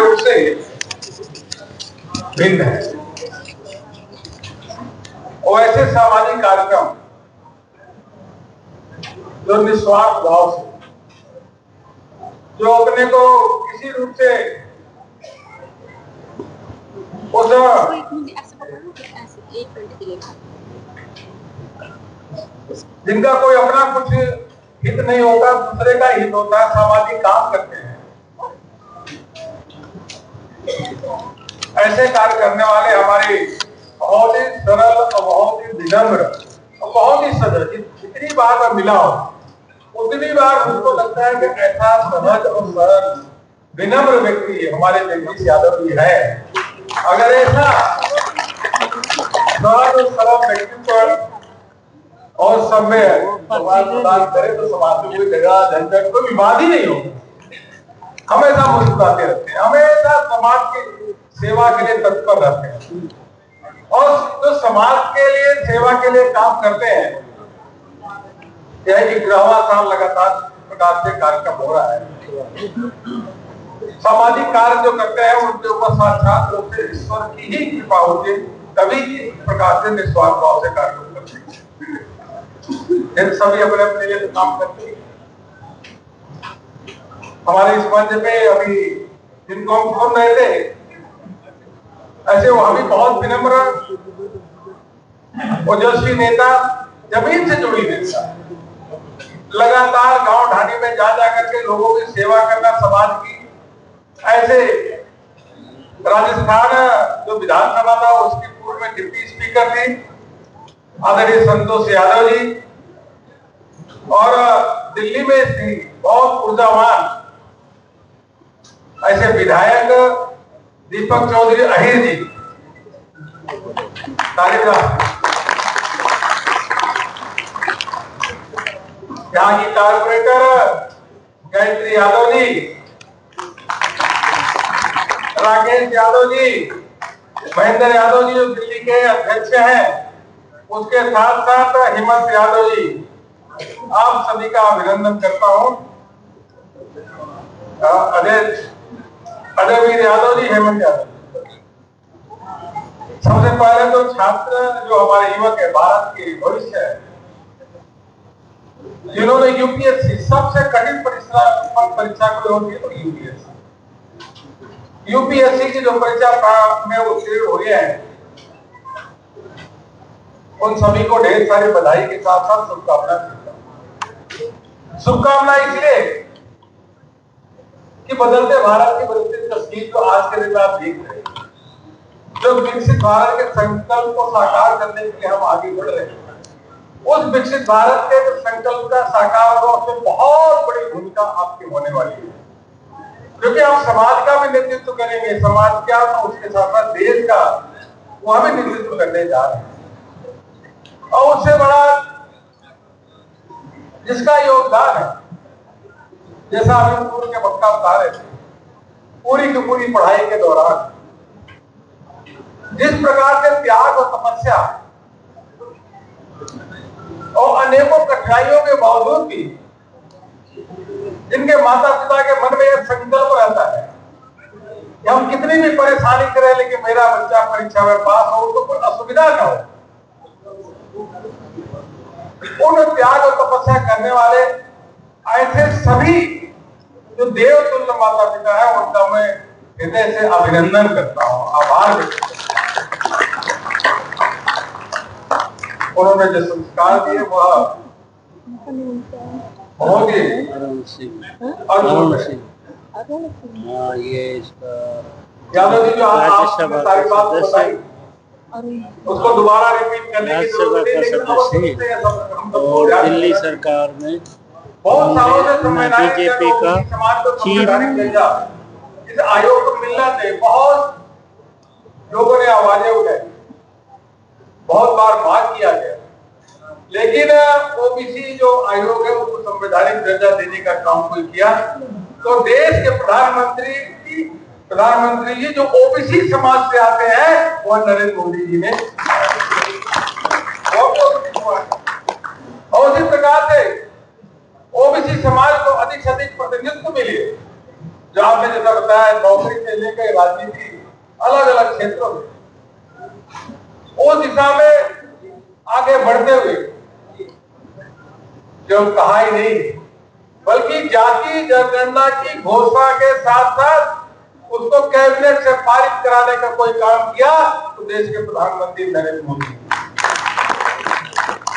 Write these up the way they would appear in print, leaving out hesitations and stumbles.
रूप से भिन्न है। और ऐसे सामाजिक कार्यक्रम जो निस्वार्थ भाव से, जो अपने को किसी रूप से उस जिनका कोई अपना कुछ हित नहीं होता, दूसरे का हित होता है, सामाजिक काम करते हैं। ऐसे कार्य करने वाले हमारे बहुत ही सरल और बहुत ही विनम्र और बहुत ही सजग, जितनी बार मैं मिला हूं उतनी बार मुझको लगता है कि ऐसा सहज और सरल विनम्र व्यक्ति हमारे जगदीश यादव जी है। अगर ऐसा सहज और सरल व्यक्तित्व और सभ्य समाज प्रदान करे तो समाज में कोई जगह झंझट कोई विवाद ही नहीं होगा। हमेशा मुस्कुराते रहते हैं, हमेशा समाज की सेवा के लिए तत्पर रहते हैं, और जो समाज के लिए सेवा के लिए काम करते हैं, यह 11वां साल लगातार प्रकार से कार्यक्रम हो रहा है। सामाजिक कार्य जो करते हैं उनके ऊपर साक्षात रूप से ईश्वर की ही कृपा होती है, तभी इस प्रकार से निस्वार्थ भाव से कार्यक्रम करते हैं। सभी अपने अपने लिए काम करते हैं। हमारे इस मंच पे अभी जिनको हम सुन रहे थे, ऐसे वहां भी बहुत विनम्र ओजस्वी नेता, जमीन से जुड़ी नेता, लगातार गांव ढाणी में जा करके लोगों की सेवा करना, समाज की। ऐसे राजस्थान जो विधानसभा था उसकी पूर्व में डिप्टी स्पीकर थी आदरणीय संतोष यादव जी, और दिल्ली में थी बहुत ऊर्जावान ऐसे विधायक दीपक चौधरी अहिर जी, यहाँ की कारपोरेटर गायत्री यादव जी, राकेश यादव जी, महेंद्र यादव जी जो दिल्ली के अध्यक्ष हैं, उसके साथ साथ हेमंत यादव जी, आप सभी का अभिनंदन करता हूं। अजय वीर यादव जी, हेमंत यादव, सबसे पहले तो छात्र जो हमारे युवक है, भारत के भविष्य है, जिन्होंने यूपीएससी सबसे कठिन परीक्षा कोई होती है तो यूपीएससी की जो परीक्षा में उत्तीर्ण हुए हैं, उन सभी को ढेर सारी बधाई के साथ साथ शुभकामना देता हूं। शुभकामना इसलिए कि बदलते भारत की बदलती तस्वीर जो आज के दिन में आप देख रहे हैं, जो विकसित भारत के संकल्प को साकार करने के लिए हम आगे बढ़ रहे हैं, उस विकसित भारत के संकल्प का साकार होने में बहुत बड़ी भूमिका आपकी होने वाली है, क्योंकि आप समाज का भी नेतृत्व करेंगे। समाज क्या, तो उसके साथ साथ देश का वह भी नेतृत्व करने जा रहे हैं, और उससे बड़ा जिसका योगदान है, जैसा अभी पूर्व के वक्ता बता रहे थे, पूरी की पूरी पढ़ाई के दौरान जिस प्रकार से त्याग और तपस्या और अनेकों कठिनाइयों के बावजूद भी जिनके माता पिता के मन में यह संकल्प रहता है कि हम कितनी भी परेशानी करें लेकिन मेरा बच्चा परीक्षा में पास हो, तो कोई असुविधा न हो, उन त्याग और तपस्या करने वाले ऐसे सभी जो देवतुल्य माता पिता है, उनका मैं हृदय से अभिनंदन करता हूं, आभार व्यक्त करता हूं। उन्होंने जो संस्कार दिए वह बहुत ही ये यादव जी जो आपने सारी बात बताई उसको दोबारा रिपीट करने की जरूरत नहीं, और दिल्ली सरकार में बहुत सालों से बीजेपी का चीफ इस आयोग को मिलना चाहिए। बहुत लोगों ने आवाजें उठाई, बहुत बार बात किया गया, लेकिन ओबीसी जो आयोग है उसको संवैधानिक दर्जा देने का काम कोई किया, तो देश के प्रधानमंत्री जी जो ओबीसी समाज से आते हैं, वह नरेंद्र मोदी जी ने, और उसी प्रकार से ओबीसी समाज को अधिक से अधिक प्रतिनिधित्व मिले, जो आपने जैसा बताया नौकरी से लेकर राजनीति अलग अलग क्षेत्रों में उस दिशा में आगे बढ़ते हुए जो कहा ही नहीं बल्कि जाति जनगणना की घोषणा के साथ साथ उसको कैबिनेट से पारित कराने का कोई काम किया तो देश के प्रधानमंत्री नरेंद्र मोदी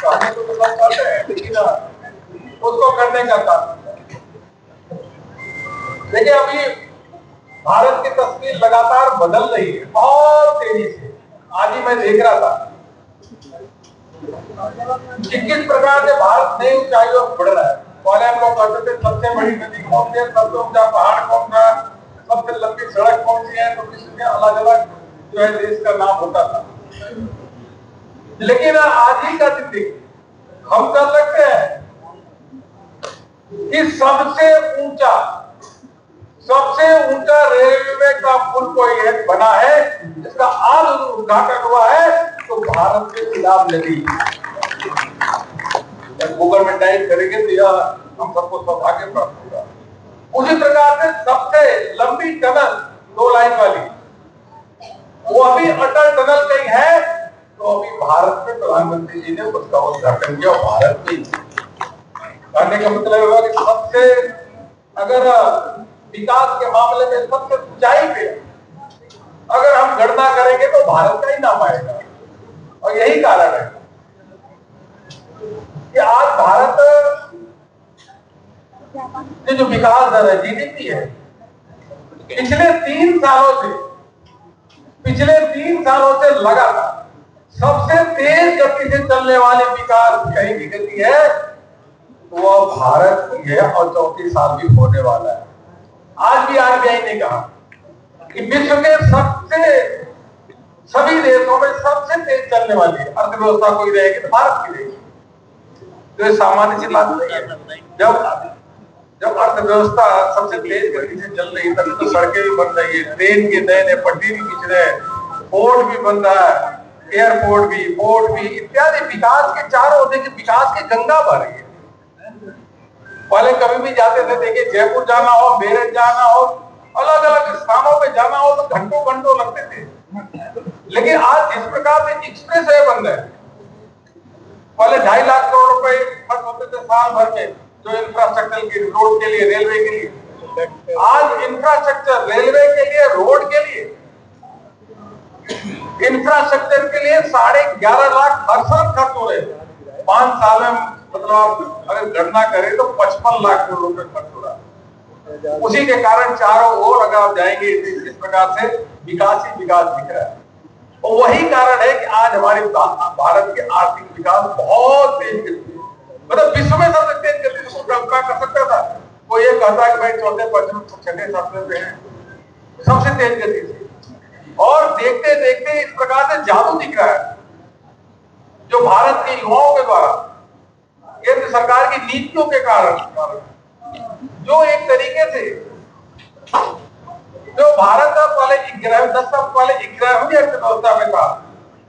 तो सब करते हैं लेकिन उसको करने का काम। देखिए अभी भारत की तस्वीर लगातार बदल रही है बहुत तेजी से। आज ही मैं देख रहा था कि किस प्रकार से भारत नई ऊंचाइयों पर बढ़ रहा है। पहले हम लोग कहते थे सबसे बड़ी नदी कौन सी है, सबसे ऊंचा पहाड़ कौन सा, सबसे लंबी सड़क कौन सी है, तो किसी में अलग अलग जो है देश का नाम होता था। लेकिन आज ही का दिन देखिए हम कर सकते हैं कि सबसे ऊंचा रेलवे का पुल कोई बना है जिसका आज उद्घाटन हुआ है तो भारत के खिलाफ नदी। गूगल में टाइप करेंगे तो यह हम सबको सौभाग्य प्राप्त होगा। उसी प्रकार से सबसे लंबी टनल 2 लाइन वाली वो अभी अटल टनल कहीं है तो अभी भारत के प्रधानमंत्री जी ने उसका उद्घाटन किया। भारत में कहने का मतलब होगा कि सबसे अगर विकास के मामले में सबसे ऊंचाई पे अगर हम गणना करेंगे तो भारत का ही नाम आएगा। और यही कारण है कि आज भारत के जो विकास दर है जीडीपी है पिछले 3 सालों से लगातार सबसे तेज गति से चलने वाले विकास कहीं की गति है वो भारत की है और 34 साल भी होने वाला है। आज भी आरबीआई ने कहा कि विश्व के सभी देशों में सबसे तेज चलने वाली अर्थव्यवस्था कोई रहेगी तो भारत की रहेगी। तो सामान्य सी बात नहीं है। जब अर्थव्यवस्था सबसे तेज गति से चल रही है तभी तो सड़कें भी बन रही है, ट्रेन के नए नए पटरी भी बिछ रहे हैं, पोर्ट भी बन रहा है, एयरपोर्ट भी, पोर्ट भी इत्यादि विकास के चारों ओर देखिए विकास की गंगा बह रही है। पहले कभी भी जाते थे देखिए जयपुर जाना हो, मेरठ जाना हो, अलग अलग स्थानों पे जाना हो तो घंटों घंटों लगते थे। लेकिन आज जिस प्रकार से एक्सप्रेस वे बन रहे हैं, पहले 2.5 लाख करोड़ रुपए खर्च होते थे साल भर में जो इंफ्रास्ट्रक्चर के रोड के लिए, रेलवे के लिए। आज इंफ्रास्ट्रक्चर रेलवे के लिए, रोड के लिए, इंफ्रास्ट्रक्चर के लिए 11.5 लाख हर साल खर्च हो रहे हैं। 5 साल में मतलब अगर गणना करें तो 55 लाख करोड़ रुपए खर्च हो रहा है। उसी के कारण चारों ओर अगर आप जाएंगे इस प्रकार से विकास ही विकास दिख रहा है। और वही कारण है कि आज हमारे भारत के आर्थिक विकास बहुत तेज गति है। मतलब विश्व में सबसे तेज गति से कल्पना कर सकता था कोई ये कहता है कि भाई 4थे 5वें 6ठे 7वें पे है सबसे तेज गति से। और देखते देखते इस प्रकार से जादू दिख रहा है जो भारत के युवाओं के द्वारा केंद्र सरकार की नीतियों के कारण जो एक तरीके से जो भारत पहले 10 साल पहले 11वीं अर्थव्यवस्था में था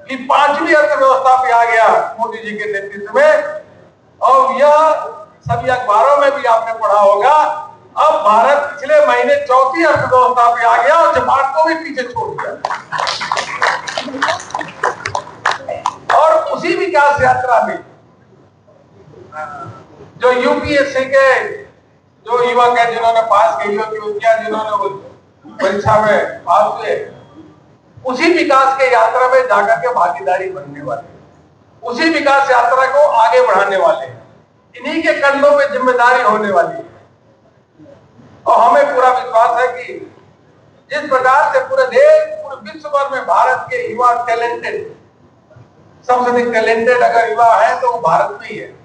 कि 5वीं अर्थव्यवस्था पे आ गया मोदी जी के नेतृत्व में। और यह सभी अखबारों में भी आपने पढ़ा होगा अब भारत पिछले महीने 4थी अर्थव्यवस्था पे आ गया और जापान को भी पीछे छोड़ दिया। और उसी विकास यात्रा में जो यूपीएससी के जो युवक है जिन्होंने पास किया, जिन्होंने परीक्षा में पास हुए, उसी विकास के यात्रा में जाकर के भागीदारी बनने वाले, उसी विकास यात्रा को आगे बढ़ाने वाले, इन्हीं के कंधों पे जिम्मेदारी होने वाली है। और हमें पूरा विश्वास है कि जिस प्रकार से पूरे देश पूरे विश्व भर में भारत के युवा टैलेंटेड, सबसे अधिक टैलेंटेड अगर युवा है तो वो भारत में ही है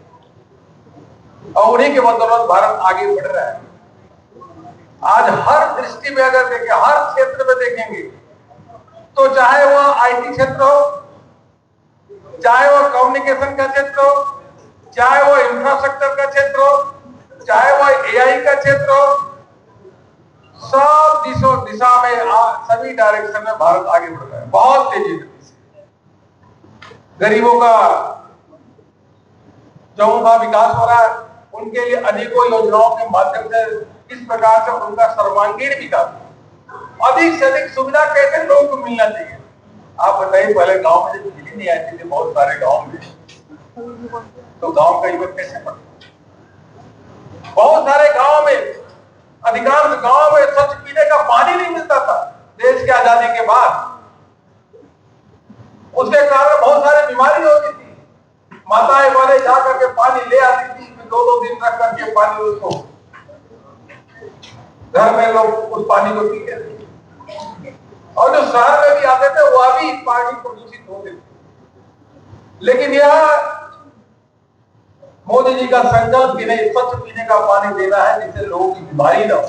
और उन्हीं के बदौलत भारत आगे बढ़ रहा है। आज हर दृष्टि में अगर देखें, हर क्षेत्र में देखेंगे तो चाहे वह आईटी क्षेत्र हो, चाहे वह कम्युनिकेशन का क्षेत्र हो, चाहे वह इंफ्रास्ट्रक्चर का क्षेत्र हो, चाहे वह एआई का क्षेत्र हो, सब दिशा में सभी डायरेक्शन में भारत आगे बढ़ रहा है बहुत तेजी से। गरीबों का चौमुखा विकास हो रहा है, उनके लिए अनेकों योजनाओं के माध्यम से किस प्रकार से उनका सर्वांगीण विकास, अधिक से अधिक सुविधा कैसे लोगों को मिलना चाहिए। आप बताइए, पहले गांव में जब बिजली नहीं आती थी बहुत सारे गांव में, तो गांव का युवक कैसे पढ़ता? बहुत सारे गांव में, अधिकांश गांव में स्वच्छ पीने का पानी नहीं मिलता था देश की आजादी के बाद। उसके कारण बहुत सारी बीमारी होती थी। माताएं वाले जाकर के पानी ले आती थी, 2-2 दिन रख करके पानी उसको घर में लोग उस पानी को पीते थे, और जो शहर में भी आते थे वह भी पानी प्रदूषित होते थे। लेकिन यह मोदी जी का संकल्प कि नहीं, स्वच्छ पीने का पानी देना है जिससे लोगों की बीमारी न हो,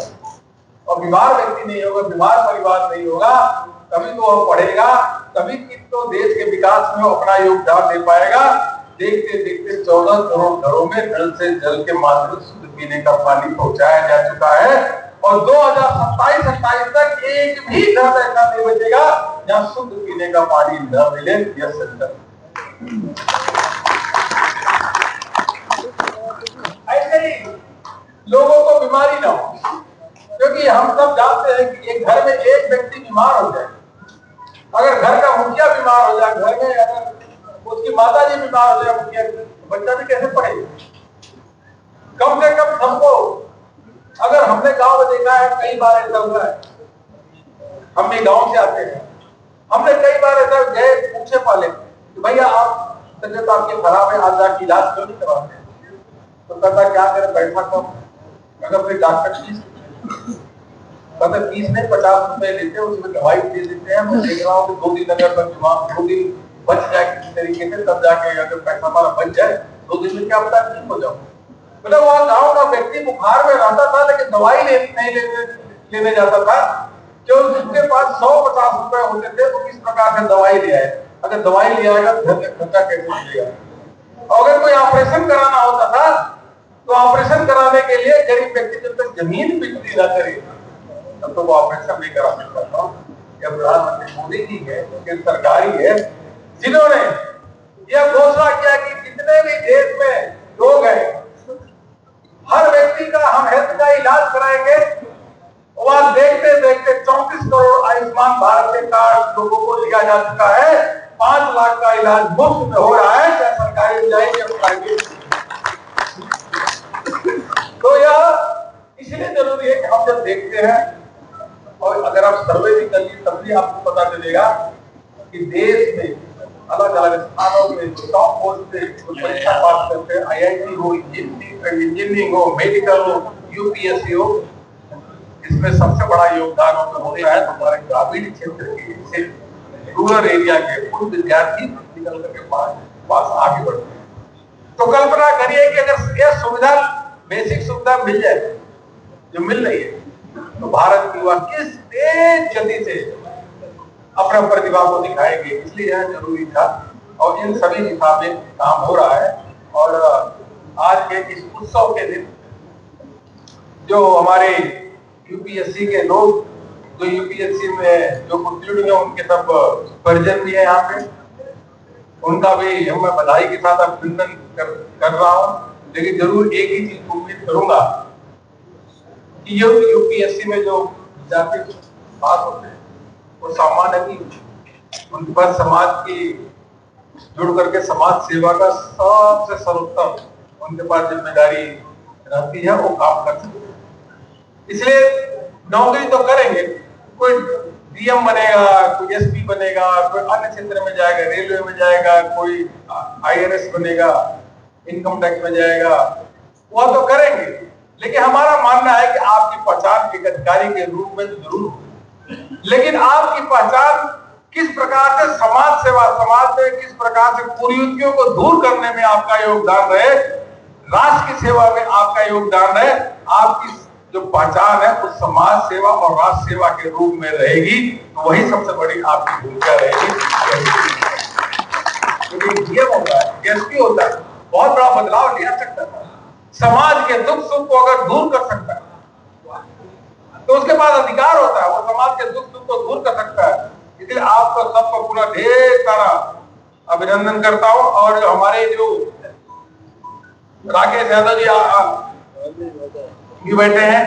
और बीमार व्यक्ति नहीं होगा, बीमार परिवार नहीं होगा, तभी तो वह पढ़ेगा, तभी तो देश के विकास में अपना योगदान दे पाएगा। देखते देखते 14 करोड़ घरों में नल से जल के माध्यम से शुद्ध पीने का पानी पहुंचाया जा चुका है, और 2027-28 तक एक भी घर ऐसा नहीं बचेगा जहां शुद्ध पीने का पानी न मिले। यह संकल्प ऐसे ही लोगों को बीमारी ना हो, क्योंकि हम सब जानते हैं कि एक घर में एक व्यक्ति बीमार हो जाए, अगर घर का मुखिया बीमार हो जाए, घर में अगर उसकी माता जी बीमार हो जाए, मुखिया, बच्चा भी कैसे पढ़ेगा? कम से कम सबको, अगर हमने गांव में देखा है कई बार ऐसा हुआ है, हम भी गांव से आते हैं, हमने कई बार ऐसा गए पूछे पाले कि भैया आप तबियत आपकी खराब है, आज जाके इलाज क्यों नहीं करवाते? तो कहता क्या करे, बैठा कम, अगर फिर डॉक्टर फीस कहते फीस नहीं, 50 रुपए लेते हैं, उसमें दवाई दे देते हैं। मैं देख रहा हूँ कि 2 दिन अगर बीमार, 2 दिन बच जाए किसी तरीके से, तब जाके अगर पैसा हमारा बच जाए, 2 दिन में क्या पता ठीक हो जाओ। मतलब वहाँ गाँव का व्यक्ति बुखार में रहता था, लेकिन दवाई नहीं लेने जाता था, जो जिसके पास 150 रुपए होते थे वो किस प्रकार से दवाई ले आए। अगर दवाई ले आएगा घर में खर्चा कैसे मिलेगा? और अगर कोई ऑपरेशन कराना होता था तो ऑपरेशन कराने के लिए गरीब व्यक्ति जब तक जमीन बिक्री न करे तब तो वो ऑपरेशन नहीं करा सकता था। यह प्रधानमंत्री मोदी जी है, उनकी सरकार ही है जिन्होंने यह घोषणा किया कि जितने भी देश में लोग हैं, हर व्यक्ति का हम हेल्थ का इलाज कराएंगे। वह देखते देखते 34 करोड़ आयुष्मान भारत के कार्ड लोगों को दिया जा चुका है। 5 लाख का इलाज मुफ्त में हो रहा है, चाहे सरकारी जाए या प्राइवेट। तो यह इसलिए जरूरी है कि हम जब देखते हैं, और अगर आप सर्वे भी करिए तब भी आपको पता चलेगा कि देश में अलग अलग स्थानों में टॉप पोस्ट पे परीक्षा पास करते हैं, IIT हो, इंजीनियरिंग हो, मेडिकल हो, UPSC हो, इसमें सबसे बड़ा योगदान होता है हमारे ग्रामीण क्षेत्र के, रूरल एरिया के उन विद्यार्थी निकल करके पास आगे बढ़ते हैं। तो कल्पना करिए कि अगर यह सुविधा, बेसिक सुविधा मिल जाए जो मिल रही है, तो भारत की युवा किस तेज गति से अपना प्रतिभा को दिखाएंगे। इसलिए यह जरूरी था, और इन सभी दिशा में काम हो रहा है। और आज के इस उत्सव के दिन जो हमारे UPSC के लोग, जो UPSC में जो उत्तीर्ण है, उनके सब परिजन भी है यहाँ पे, उनका भी मैं बधाई के साथ अभिनंदन कर रहा हूँ। लेकिन जरूर एक ही चीज उम्मीद करूंगा कि UPSC में जो विद्यार्थी पास होते हैं वो सामान्य नहीं, उनके पास समाज की जुड़ करके समाज सेवा का सबसे सर्वोत्तम उनके पास जिम्मेदारी रहती है, वो काम कर सकते हैं। इसलिए नौकरी तो करेंगे, कोई DM बनेगा, कोई SP बनेगा, कोई अन्य क्षेत्र में जाएगा, रेलवे में जाएगा, कोई IRS बनेगा, इनकम टैक्स में जाएगा, वह तो करेंगे। लेकिन हमारा मानना है कि आपकी पहचान एक अधिकारी के रूप में जरूर हो, लेकिन आपकी पहचान किस प्रकार से समाज सेवा, समाज में किस प्रकार से कुरीतियों को दूर करने में आपका योगदान रहे, राष्ट्र की सेवा में आपका योगदान रहे, आपकी जो पहचान है उस समाज सेवा और राष्ट्र सेवा के रूप में रहेगी, तो वही सबसे बड़ी आपकी भूमिका रहेगी। क्योंकि DM होता है, SP होता है, बहुत बड़ा बदलाव ले सकता है, समाज के दुख सुख को अगर दूर कर सकता है तो उसके पास अधिकार होता है, वो समाज के दुख सुख को दूर कर सकता है। इसलिए आपको सबको पूरा ढेर सारा अभिनंदन करता हूं। और जो हमारे जो राकेश यादव जी भी बैठे हैं।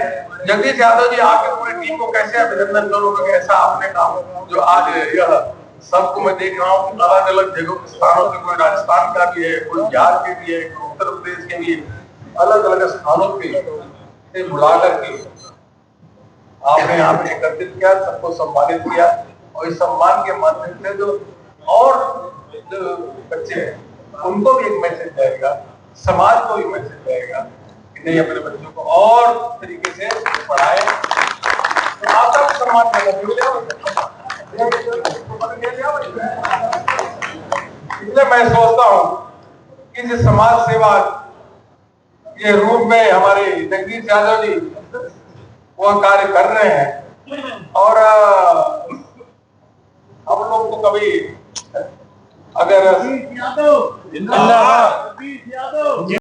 जगदीश यादव जी, आपकी पूरी टीम को कैसे अभिनंदन करूंगा, कैसा आपने काम जो आज यह सबको मैं देख रहा हूँ अलग अलग जगहों के स्थानों से, कोई राजस्थान का भी है, कोई बिहार के भी है, कोई उत्तर प्रदेश के भी है, अलग अलग स्थानों पे से बुला करके आपने यहाँ पे एकत्रित किया, सबको सम्मानित किया। और इस सम्मान के माध्यम से जो और जो बच्चे हैं उनको भी एक मैसेज जाएगा, समाज को भी मैसेज जाएगा कि नहीं, अपने बच्चों को और तरीके से पढ़ाए। तो आपका भी सम्मान करना इसलिए मैं सोचता हूँ कि जिस समाज सेवा के रूप में हमारे जगदीश यादव जी वो कार्य कर रहे हैं, और हम लोग को कभी अगर जिंदाबाद।